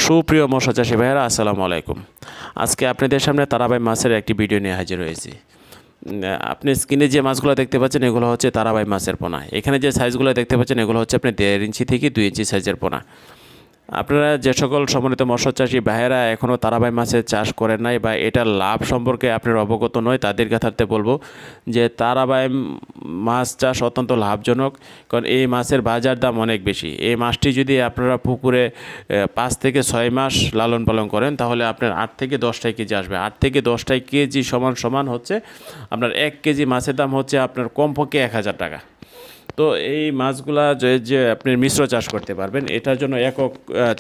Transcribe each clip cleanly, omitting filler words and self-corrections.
সুপ্রিয় মৎস্য চাষী ভাইয়েরা, আসসালামু আলাইকুম। আজকে আপনাদের সামনে তারাবাই মাছের একটি ভিডিও নিয়ে হাজির হয়েছি। আপনি স্ক্রিনে যে মাছগুলো দেখতে পাচ্ছেন এগুলো হচ্ছে তারাবাই মাছের পোনা। এখানে যে সাইজগুলো দেখতে পাচ্ছেন এগুলো হচ্ছে আপনি 1.5 ইঞ্চি থেকে 2 ইঞ্চি সাইজের পোনা। আপনারা যে সকল সম্মানিত মৎস্য চাষী ভাইয়েরা এখনও তারাবাই মাছের চাষ করেন নাই বা এটার লাভ সম্পর্কে আপনার অবগত নয়, তাদের কথাতে বলবো যে তারাবাই মাছ চাষ অত্যন্ত লাভজনক। কারণ এই মাছের বাজার দাম অনেক বেশি। এই মাছটি যদি আপনারা পুকুরে 5 থেকে 6 মাস লালন পালন করেন তাহলে আপনার 8 থেকে 10টা কেজি আসবে। 8 থেকে 10টা কেজি সমান হচ্ছে আপনার 1 কেজি মাছের দাম হচ্ছে আপনার কমপক্ষে 1000 টাকা। তো এই মাছগুলা যে আপনি মিশ্র চাষ করতে পারবেন, এটার জন্য একক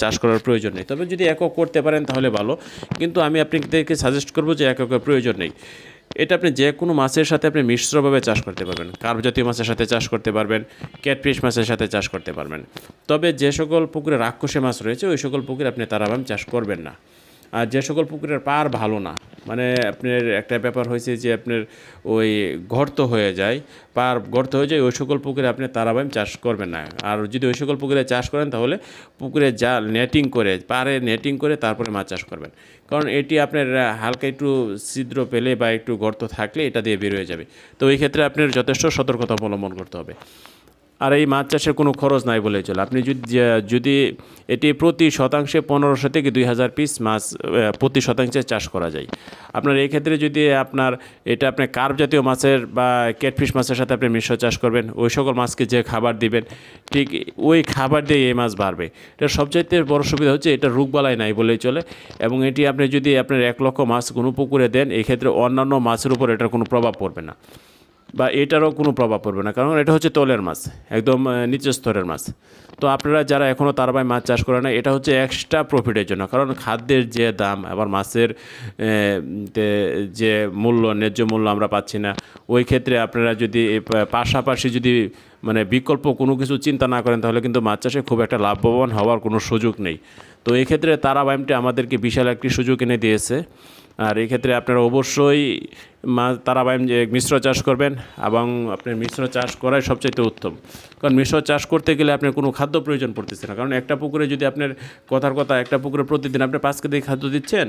চাষ করার প্রয়োজন নেই। তবে যদি একক করতে পারেন তাহলে ভালো, কিন্তু আমি আপনাদেরকে সাজেস্ট করব যে এককের প্রয়োজন নেই। এটা আপনি যে কোনো মাছের সাথে আপনি মিশ্রভাবে চাষ করতে পারবেন। কার্প জাতীয় মাছের সাথে চাষ করতে পারবেন, ক্যাটফিশ মাছের সাথে চাষ করতে পারবেন। তবে যে সকল পুকুরে রাক্ষসে মাছ রয়েছে ওই সকল পুকুরে আপনি তারাবাই চাষ করবেন না। আর যে সকল পুকুরের পার ভালো না, মানে আপনার একটা ব্যাপার হয়েছে যে আপনার ওই গর্ত হয়ে যায়, পার গর্ত হয়ে যায়, ওই সকল পুকুরে আপনি তারাবাই চাষ করবেন না। আর যদি ওই সকল পুকুরে চাষ করেন তাহলে পুকুরে জাল নেটিং করে, পারে নেটিং করে তারপরে মাছ চাষ করবেন। কারণ এটি আপনার হালকা একটু ছিদ্র পেলে বা একটু গর্ত থাকলে এটা দিয়ে বের হয়ে যাবে। তো এই ক্ষেত্রে আপনার যথেষ্ট সতর্কতা অবলম্বন করতে হবে। আর এই মাছ চাষের কোনো খরচ নাই বলেই চলে। আপনি যদি এটি প্রতি শতাংশে 1500 থেকে 2000 পিস মাছ প্রতি শতাংশে চাষ করা যায়। আপনার এই ক্ষেত্রে যদি আপনার এটা আপনি কার্প জাতীয় মাছের বা ক্যাটফিশ মাছের সাথে আপনি মিশ্র চাষ করবেন, ওই সকল মাছকে যে খাবার দিবেন ঠিক ওই খাবার দিয়ে এই মাছ বাড়বে। এটা সবচাইতে বড় সুবিধা হচ্ছে এটা রোগবালাই নাই বলেই চলে। এবং এটি আপনি যদি আপনার 1 লক্ষ মাছ কোনো পুকুরে দেন, এই ক্ষেত্রে অন্যান্য মাছের উপর এটার কোনো প্রভাব পড়বে না বা এটারও কোনো প্রভাব পড়বে না, কারণ এটা হচ্ছে তলের মাছ, একদম নিচের স্তরের মাছ। তো আপনারা যারা এখনও তারাবাই মাছ চাষ করে না, এটা হচ্ছে এক্সট্রা প্রফিটের জন্য। কারণ খাদ্যের যে দাম, আবার মাছের যে মূল্য, ন্যায্য মূল্য আমরা পাচ্ছি না। ওই ক্ষেত্রে আপনারা যদি পাশাপাশি যদি মানে বিকল্প কোনো কিছু চিন্তা না করেন তাহলে কিন্তু মাছ চাষে খুব একটা লাভবান হওয়ার কোনো সুযোগ নেই। তো এই ক্ষেত্রে তারাবাইমটি আমাদেরকে বিশাল একটি সুযোগ এনে দিয়েছে। আর এই ক্ষেত্রে আপনারা অবশ্যই তারাবাই মিশ্র চাষ করবেন, এবং আপনার মিশ্র চাষ করাই সবচাইতে উত্তম। কারণ মিশ্র চাষ করতে গেলে আপনার কোনো খাদ্য প্রয়োজন পড়তেছে না। কারণ একটা পুকুরে যদি আপনার কথার কথা একটা পুকুরে প্রতিদিন আপনি 5 কেজি খাদ্য দিচ্ছেন,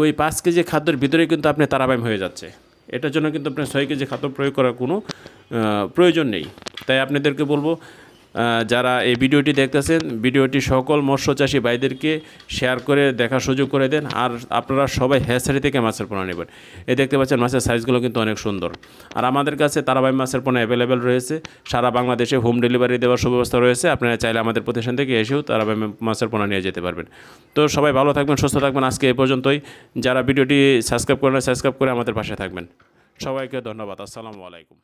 ওই 5 কেজি খাদ্যের ভিতরে কিন্তু আপনি তারাবাই হয়ে যাচ্ছে। এটার জন্য কিন্তু আপনার 6 কেজি খাদ্য প্রয়োগ করার কোনো প্রয়োজন নেই। তাই আপনাদেরকে বলবো, যারা এই ভিডিওটি দেখতেছেন, ভিডিওটি সকল মৎস্য চাষী ভাইদেরকে শেয়ার করে দেখার সুযোগ করে দেন। আর আপনারা সবাই হ্যাচারি থেকে মাছের পোনা নেবেন। এই দেখতে পাচ্ছেন মাছের সাইজগুলো কিন্তু অনেক সুন্দর। আর আমাদের কাছে তারাবাই মাছের পোনা অ্যাভেলেবেল রয়েছে। সারা বাংলাদেশে হোম ডেলিভারি দেওয়ার সুব্যবস্থা রয়েছে। আপনারা চাইলে আমাদের প্রতিষ্ঠান থেকে এসেও তারাবাই মাছের পোনা নিয়ে যেতে পারবেন। তো সবাই ভালো থাকবেন, সুস্থ থাকবেন। আজকে এই পর্যন্তই। যারা ভিডিওটি সাবস্ক্রাইব করেন, সাবস্ক্রাইব করে আমাদের পাশে থাকবেন। সবাইকে ধন্যবাদ। আসসালামু আলাইকুম।